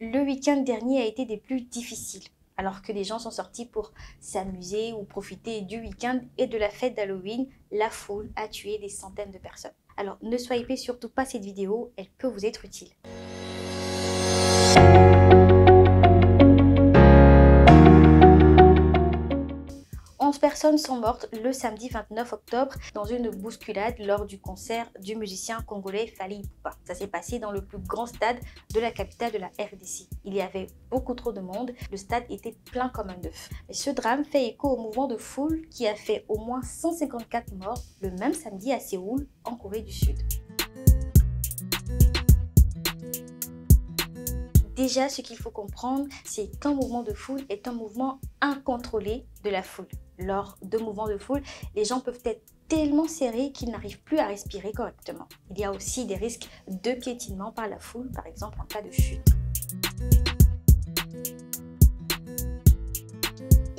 Le week-end dernier a été des plus difficiles. Alors que les gens sont sortis pour s'amuser ou profiter du week-end et de la fête d'Halloween, la foule a tué des centaines de personnes. Alors ne swipez surtout pas cette vidéo, elle peut vous être utile. 11 personnes sont mortes le samedi 29 octobre dans une bousculade lors du concert du musicien congolais Fally Ipupa. Ça s'est passé dans le plus grand stade de la capitale de la RDC. Il y avait beaucoup trop de monde, le stade était plein comme un œuf. Mais ce drame fait écho au mouvement de foule qui a fait au moins 154 morts le même samedi à Séoul, en Corée du Sud. Déjà, ce qu'il faut comprendre, c'est qu'un mouvement de foule est un mouvement incontrôlé de la foule. Lors de mouvements de foule, les gens peuvent être tellement serrés qu'ils n'arrivent plus à respirer correctement. Il y a aussi des risques de piétinement par la foule, par exemple en cas de chute.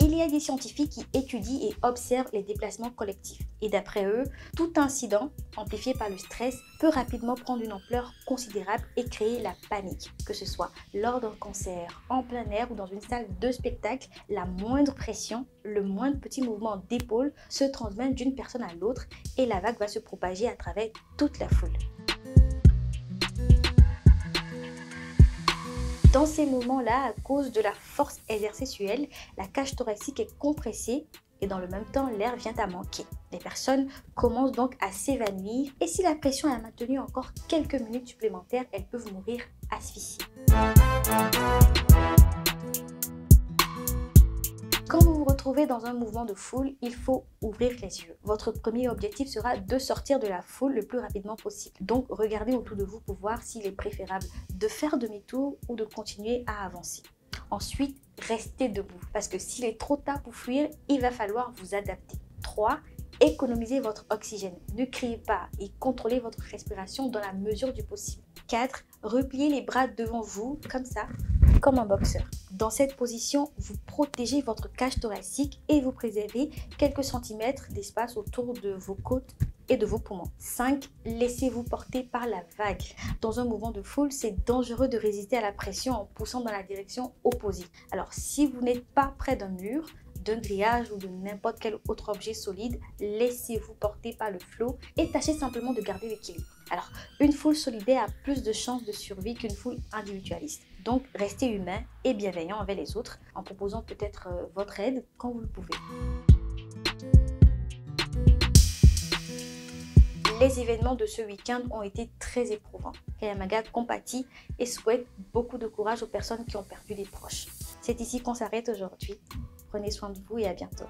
Il y a des scientifiques qui étudient et observent les déplacements collectifs. Et d'après eux, tout incident amplifié par le stress peut rapidement prendre une ampleur considérable et créer la panique. Que ce soit lors d'un concert, en plein air ou dans une salle de spectacle, la moindre pression, le moindre petit mouvement d'épaule se transmet d'une personne à l'autre et la vague va se propager à travers toute la foule. Dans ces moments-là, à cause de la force exercée sur elle, la cage thoracique est compressée et dans le même temps, l'air vient à manquer. Les personnes commencent donc à s'évanouir et si la pression est maintenue encore quelques minutes supplémentaires, elles peuvent mourir asphyxiées. Quand vous vous retrouvez dans un mouvement de foule, il faut ouvrir les yeux. Votre premier objectif sera de sortir de la foule le plus rapidement possible. Donc, regardez autour de vous pour voir s'il est préférable de faire demi-tour ou de continuer à avancer. Ensuite, restez debout parce que s'il est trop tard pour fuir, il va falloir vous adapter. 3. Économisez votre oxygène. Ne criez pas et contrôlez votre respiration dans la mesure du possible. 4. Repliez les bras devant vous, comme ça, comme un boxeur. Dans cette position, vous protégez votre cage thoracique et vous préservez quelques centimètres d'espace autour de vos côtes et de vos poumons. 5. Laissez-vous porter par la vague. Dans un mouvement de foule, c'est dangereux de résister à la pression en poussant dans la direction opposée. Alors, si vous n'êtes pas près d'un mur, d'un grillage ou de n'importe quel autre objet solide, laissez-vous porter par le flot et tâchez simplement de garder l'équilibre. Alors, une foule solidaire a plus de chances de survie qu'une foule individualiste. Donc, restez humain et bienveillant envers les autres en proposant peut-être votre aide quand vous le pouvez. Les événements de ce week-end ont été très éprouvants. Kayamaga compatit et souhaite beaucoup de courage aux personnes qui ont perdu des proches. C'est ici qu'on s'arrête aujourd'hui. Prenez soin de vous et à bientôt.